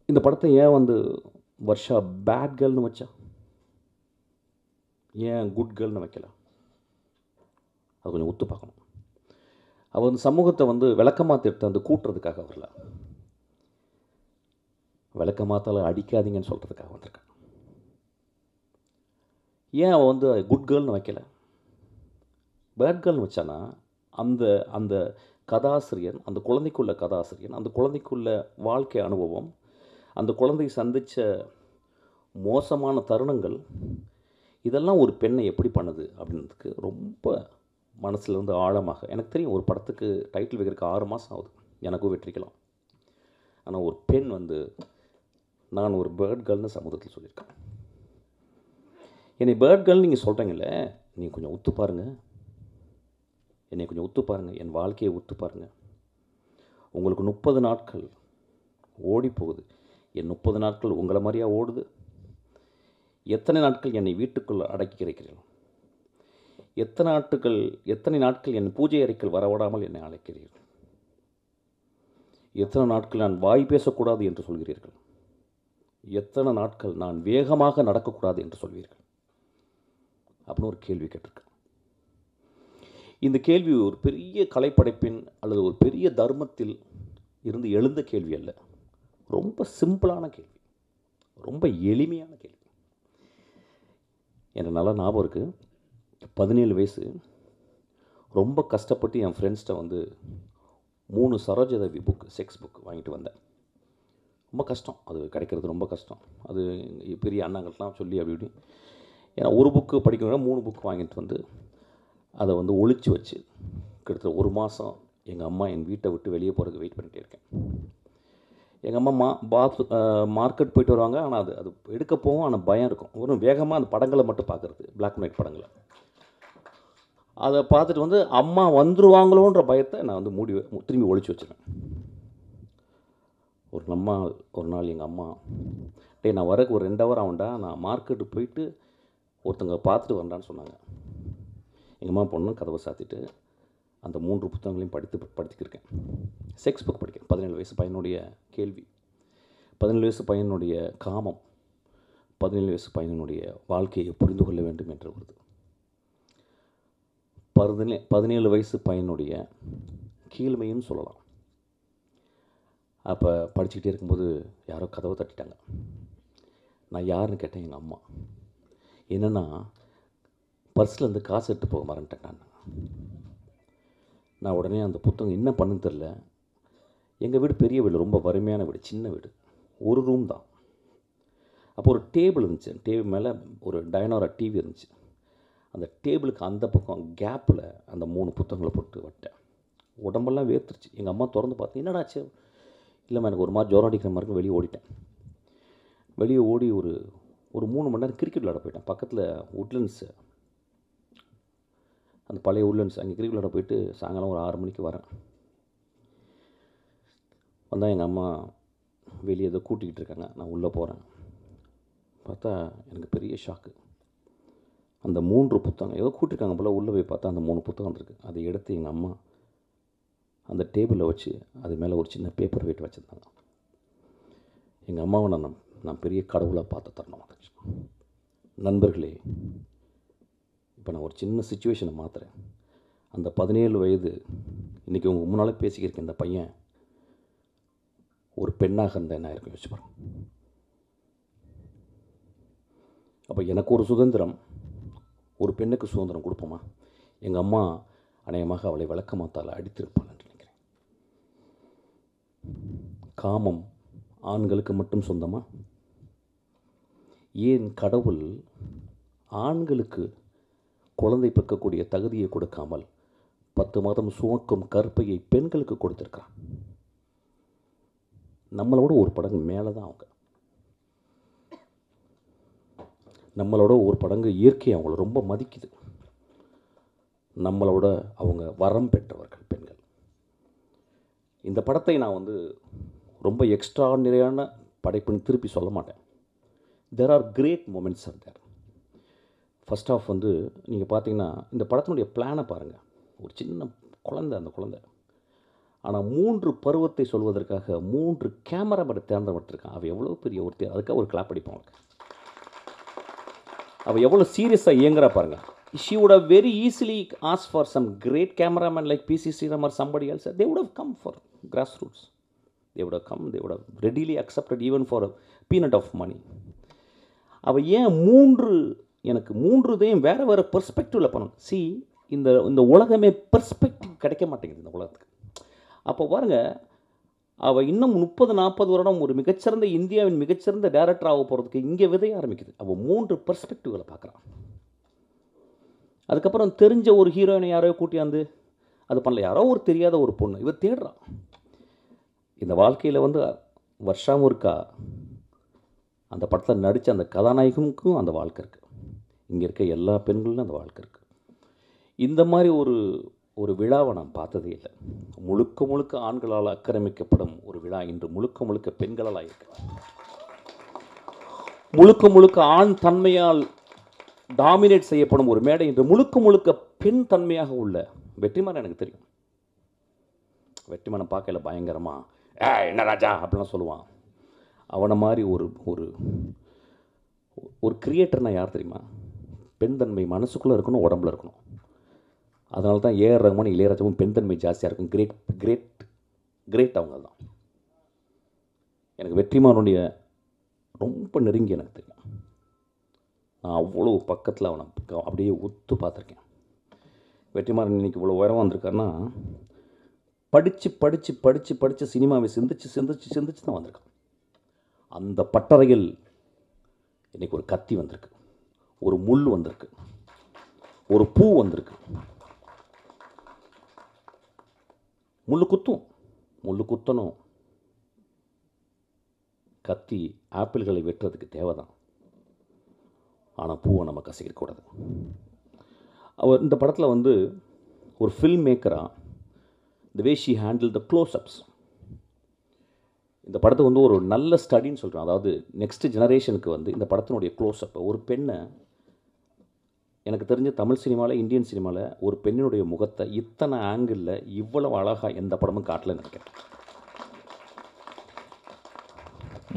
இந்த படத்தை ஏன் வந்து வர்ஷா பேட் கேர்ள்னு வச்சா? ஏன் குட் கேர்ள்னு வைக்கல? அது கொஞ்சம் ஒத்து பார்க்கணும். அவள் வந்து சமூகத்தை வந்து விளக்கமாத்த எடுத்து வந்து கூட்டுறதுக்காக வரல, விளக்கமாத்தால அடிக்காதீங்கன்னு சொல்கிறதுக்காக வந்திருக்கான். ஏன் அவள் வந்து குட் கேர்ள்னு வைக்கல, பேட் கேர்ள்னு வச்சானா அந்த அந்த கதாசிரியன், அந்த குழந்தைக்குள்ள கதாசிரியன், அந்த குழந்தைக்குள்ள வாழ்க்கை அனுபவம், அந்த குழந்தை சந்தித்த மோசமான தருணங்கள், இதெல்லாம் ஒரு பெண்ணை எப்படி பண்ணுது அப்படின்றதுக்கு ரொம்ப மனசில் இருந்து ஆழமாக எனக்கு தெரியும். ஒரு படத்துக்கு டைட்டில் வைக்கிறதுக்கு 6 மாதம் ஆகுது, எனக்கும் வெற்றிக்கலாம். ஆனால் ஒரு பெண் வந்து நான் ஒரு பேர்ட் கேர்ள்னு சமூகத்தில் சொல்லியிருக்கேன். என்னை பேர்ட் கேர்ள் நீங்கள் சொல்கிறீங்கள, நீங்கள் கொஞ்சம் ஒத்து பாருங்கள், என்னை கொஞ்சம் ஒத்து பாருங்கள், என் வாழ்க்கையை ஒத்து பாருங்கள். உங்களுக்கு 30 நாட்கள் ஓடி போகுது, என் 30 நாட்கள் உங்களை மாதிரியா ஓடுது? எத்தனை நாட்கள் என்னை வீட்டுக்குள் அடக்கி கிடைக்கிறீர்கள்? எத்தனை நாட்கள் என் பூஜை அறைக்குள் வரவிடாமல் என்னை அழைக்கிறீர்கள்? எத்தனை நாட்கள் நான் வாய் பேசக்கூடாது என்று சொல்கிறீர்கள்? எத்தனை நாட்கள் நான் வேகமாக நடக்கக்கூடாது என்று சொல்வீர்கள்? அப்படின்னு ஒரு கேள்வி கேட்டிருக்கேன். இந்த கேள்வி ஒரு பெரிய கலைப்படைப்பின் அல்லது ஒரு பெரிய தர்மத்தில் இருந்து எழுந்த கேள்வி அல்ல. ரொம்ப சிம்பிளான கேள்வி, ரொம்ப எளிமையான கேள்வி. எனக்கு நல்லா ஞாபகம் இருக்குது. 17 வயசு, ரொம்ப கஷ்டப்பட்டு என் ஃப்ரெண்ட்ஸ்கிட்ட வந்து 3 சரோஜதேவி புக், செக்ஸ் புக் வாங்கிட்டு வந்தேன். ரொம்ப கஷ்டம், அது கிடைக்கிறது ரொம்ப கஷ்டம். அது பெரிய அண்ணாங்கள்லாம் சொல்லி அப்படி இப்படி, ஏன்னா ஒரு புக்கு படிக்கணும்னா 3 புக் வாங்கிட்டு வந்து அதை வந்து ஒழிச்சு வச்சு கிட்டத்தட்ட 1 மாதம் எங்கள் அம்மா என் வீட்டை விட்டு வெளியே போகிறதுக்கு வெயிட் பண்ணிகிட்டே இருக்கேன். எங்கள் அம்மா மார்க்கெட் போயிட்டு வருவாங்க, ஆனால் அது எடுக்க போகும், ஆனால் பயம் இருக்கும். ஒரு வேகமாக அந்த படங்களை மட்டும் பார்க்குறது, பிளாக் அண்ட் ஒயிட் படங்களை. அதை பார்த்துட்டு வந்து அம்மா வந்துருவாங்களோன்ற பயத்தை நான் வந்து திரும்பி ஒழிச்சு வச்சுருவேன். ஒரு நாள் எங்கள் அம்மா, டே நான் வரக்கு ஒரு 2 ஹவர் ஆகும்டா, நான் மார்க்கெட்டு போயிட்டு ஒருத்தங்க பார்த்துட்டு வரேன்டான்னு சொன்னாங்க. எங்கள் அம்மா பொண்ணு கதவை சாத்திட்டு அந்த 3 புத்தகங்களையும் படித்துக்கிருக்கேன். செக்ஸ் புக் படிக்கிறேன். 17 வயசு பையனுடைய கேள்வி, 17 வயசு பையனுடைய காமம், 17 வயசு பையனுடைய வாழ்க்கையை புரிந்து கொள்ள வேண்டும் என்று வருது. 17 வயசு பையனுடைய கீழ்மையும் சொல்லலாம். அப்போ படிச்சுக்கிட்டே இருக்கும்போது யாரோ கதவை தட்டிட்டாங்க. நான் யாருன்னு கேட்டேன். எங்கள் அம்மா. என்னென்னா, பர்ஸ்லேருந்து காசு எடுத்து போக மறந்துட்டேன். நான் உடனே அந்த புத்தகம் என்ன பண்ணுன்னு தெரில. எங்கள் வீடு பெரிய வீடு, ரொம்ப வறுமையான வீடு, சின்ன வீடு, ஒரு ரூம் தான். அப்போ ஒரு டேபிள் இருந்துச்சு, டேபிள் மேலே ஒரு டைனோரா டிவி இருந்துச்சு. அந்த டேபிளுக்கு அந்த பக்கம் கேப்பில் அந்த 3 புத்தகங்களை போட்டு வட்டேன். உடம்பெல்லாம் வேர்த்துருச்சு. எங்கள் அம்மா திறந்து பார்த்து, என்னடாச்சு? இல்லைம்மா, எனக்கு ஒரு மாதிரி ஜுரம் அடிக்கிற மாதிரி வெளியே ஓடிட்டேன். வெளியே ஓடி ஒரு 3 மணி நேரம் கிரிக்கெட் விளையாட போயிட்டேன். பக்கத்தில் உட்லண்ட்ஸு, அந்த பழைய உட்லண்ட்ஸ், அங்கே கிரிக்கெட் விளையாட போயிட்டு சாயங்காலம் ஒரு 6 மணிக்கு வரேன். வந்தால் எங்கள் அம்மா வெளியே ஏதோ கூட்டிக்கிட்டு இருக்காங்க. நான் உள்ளே போகிறேன். பார்த்தா எனக்கு பெரிய ஷாக்கு. அந்த 3 புத்தகம் ஏதோ கூட்டிருக்காங்க போல். உள்ளே போய் பார்த்தா அந்த 3 புத்தகம் இருக்குது. அதை எடுத்து எங்கள் அம்மா அந்த டேபிளில் வச்சு அது மேலே ஒரு சின்ன பேப்பர் வெயிட் வச்சுருந்தாங்க. எங்கள் அம்மாவை நான் பெரிய கடவுளாக பார்த்து தரணும். நண்பர்களே, இப்போ நான் ஒரு சின்ன சுச்சுவேஷனை மாற்றுறேன். அந்த 17 வயது இன்றைக்கி உங்கள் முன்னால் பேசிக்கிருக்கேன். இந்த பையன் ஒரு பெண்ணாக இருந்தால் என்ன இருக்கும் யோசிச்சு பாருங்க. அப்போ எனக்கு ஒரு சுதந்திரம், ஒரு பெண்ணுக்கு சுதந்திரம் கொடுப்போமா? எங்கள் அம்மா அநேகமாக அவளை விளக்கமாத்தால் அடித்திருப்பாள் என்று நினைக்கிறேன். காமம் ஆண்களுக்கு மட்டும் சொந்தமா? ஏன் கடவுள் ஆண்களுக்கு குழந்தை பெக்கக்கூடிய தகுதியை கொடுக்காமல் 10 மாதம் சுமக்கும் கற்பையை பெண்களுக்கு கொடுத்துருக்கான்? நம்மளோட ஒரு படங்கு மேலே தான் அவங்க. நம்மளோட ஒரு படங்கு இயற்கை அவங்கள ரொம்ப மதிக்குது. நம்மளோட அவங்க வரம் பெற்றவர்கள் பெண்கள். இந்த படத்தை நான் வந்து ரொம்ப எக்ஸ்ட்ராடினரியான படைப்புன்னு திருப்பி சொல்ல மாட்டேன். There are great moments are there. First of வந்து நீங்கள் பார்த்தீங்கன்னா இந்த படத்தினுடைய பிளானை பாருங்கள். ஒரு சின்ன குழந்தை, அந்த குழந்தை ஆனால் 3 பருவத்தை சொல்வதற்காக 3 கேமராமேனை தேர்ந்தெடுத்திருக்கான். அவள் எவ்வளோ பெரிய ஒருத்தி, அதுக்காக ஒரு கிளாப் அடிப்பான் அவளுக்கு. அவள் எவ்வளோ சீரியஸாக இயங்குறா பாருங்க. She would have very easily asked for some great cameraman like P.C. Sriram or somebody else. They would have come for grassroots. They would have come, they would have readily accepted even for a peanut of money. அவள் ஏன் எனக்கு 3 வேறு வேறு பெர்ஸ்பெக்டிவில் பண்ணணும். இந்த உலகமே perspective கிடைக்க மாட்டேங்குது இந்த உலகத்துக்கு. அப்போ பாருங்கள், அவள் இன்னும் 30-40 வருடம் ஒரு மிகச்சிறந்த இந்தியாவின் மிகச்சிறந்த டைரக்டர் ஆக போகிறதுக்கு இங்கே விதைய ஆரம்பிக்குது. அவள் 3 பெர்ஸ்பெக்டிவில் பார்க்குறான். அதுக்கப்புறம் தெரிஞ்ச ஒரு ஹீரோயினை யாரோ கூட்டியாந்து அது பண்ணல, யாரோ ஒரு தெரியாத ஒரு பொண்ணு இவ தேடுறான். இந்த வாழ்க்கையில் வருஷமும் இருக்கா, அந்த படத்தில் நடித்த அந்த கதாநாயகனுக்கும் அந்த வாழ்க்கை இருக்குது. இங்கே இருக்க எல்லா பெண்களும் அந்த வாழ்க்கை இருக்குது. இந்த மாதிரி ஒரு விழாவை நான் பார்த்ததே இல்லை. முழுக்க முழுக்க ஆண்களால் ஆக்கிரமிக்கப்படும் ஒரு விழா இன்று முழுக்க முழுக்க பெண்களால் இருக்கு. முழுக்க முழுக்க ஆண் தன்மையால் டாமினேட் செய்யப்படும் ஒரு மேடை இன்று முழுக்க முழுக்க பெண் தன்மையாக உள்ள வெற்றிமாறன். எனக்கு தெரியும், வெற்றிமாறன் பார்க்கல பயங்கரமாக என்ன ராஜா அப்படிலாம் சொல்லுவான். அவனை மாதிரி ஒரு கிரியேட்டர்னா யார் தெரியுமா? பெண் தன்மை மனசுக்குள்ளே இருக்கணும், உடம்புல இருக்கணும். அதனால தான் ஏஆர் ரஹ்மான், இளையராஜாவும் பெண் தன்மை ஜாஸ்தியாக இருக்கும். கிரேட் அவங்க தான். எனக்கு வெற்றிமாறனுடைய ரொம்ப நெருங்கி எனக்கு தெரியும். நான் அவ்வளோ பக்கத்தில் அவனை அப்படியே ஒத்து பார்த்துருக்கேன். வெற்றிமாறன் இன்றைக்கி இவ்வளோ உயரம் வந்திருக்காருன்னா படித்து சினிமாவை சிந்திச்சு தான் வந்திருக்கான். அந்த பட்டறையில் இன்றைக்கி ஒரு கத்தி வந்திருக்கு, ஒரு முள் வந்திருக்கு, ஒரு பூ வந்திருக்கு. முள்ளு குத்தணும். கத்தி ஆப்பிள்களை வெட்டுறதுக்கு தேவைதான், ஆனால் பூவை நம்ம கசிக்கக்கூடாது. அவர் இந்த படத்தில் ஒரு ஃபில்ம் மேக்கராக the way she handle the close ups, இந்த படத்தை ஒரு நல்ல ஸ்டடின்னு சொல்கிறேன். அதாவது நெக்ஸ்ட் ஜெனரேஷனுக்கு இந்த படத்தினுடைய க்ளோஸ்அப் ஒரு பெண்ணை, எனக்கு தெரிஞ்ச தமிழ் சினிமாவில் இந்தியன் சினிமாவில் ஒரு பெண்ணினுடைய முகத்தை இத்தனை ஆங்கிளில் இவ்வளவு அழகாக எந்த படமும் காட்டலன்னு நினைக்கிறேன்.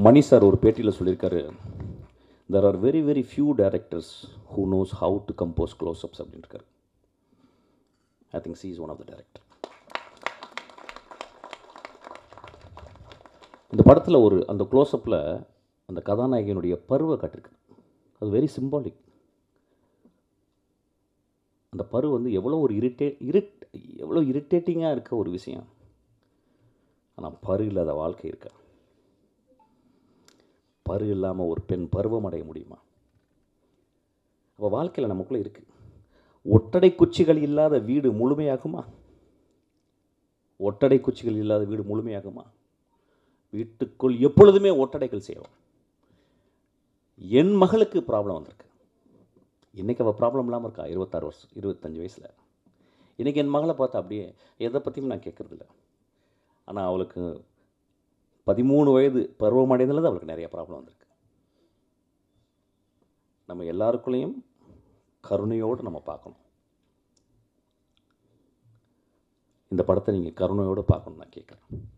மணி சார் ஒரு பேட்டியில் சொல்லியிருக்காரு, there are very very few directors who knows how to compose close-ups அப்படின்ட்டு. I think she is one of the director. இந்த படத்தில் அந்த க்ளோஸ்அப்பில் அந்த கதாநாயகனுடைய பருவை காட்டிருக்கு. அது வெரி சிம்பாலிக். அந்த பரு எவ்வளோ ஒரு எவ்வளோ இரிட்டேட்டிங்காக இருக்க ஒரு விஷயம். ஆனால் பரு இல்லாத வாழ்க்கை இருக்க. பரு இல்லாமல் ஒரு பெண் பருவம் அடைய முடியுமா? அப்போ வாழ்க்கையில் நமக்குள்ளே இருக்குது. ஒட்டடை குச்சிகள் இல்லாத வீடு முழுமையாகுமா? ஒட்டடை குச்சிகள் இல்லாத வீடு முழுமையாகுமா? வீட்டுக்குள் எப்பொழுதுமே ஒட்டடைகள் செய்வோம். என் மகளுக்கு ப்ராப்ளம் வந்திருக்கு. இன்றைக்கி அவள் ப்ராப்ளம் இல்லாமல் இருக்கா, 26 வருஷம் 25 வயசில். இன்றைக்கி என் மகளை பார்த்தா அப்படியே எதை பற்றியும் நான் கேட்குறதில்ல. ஆனால் அவளுக்கு 13 வயது பருவமடைந்தது அவளுக்கு நிறைய ப்ராப்ளம் வந்திருக்கு. நம்ம எல்லாருக்குள்ளேயும் கருணையோடு நம்ம பார்க்கணும். இந்த படத்தை நீங்கள் கருணையோடு பார்க்கணுன்னு நான் கேட்குறேன்.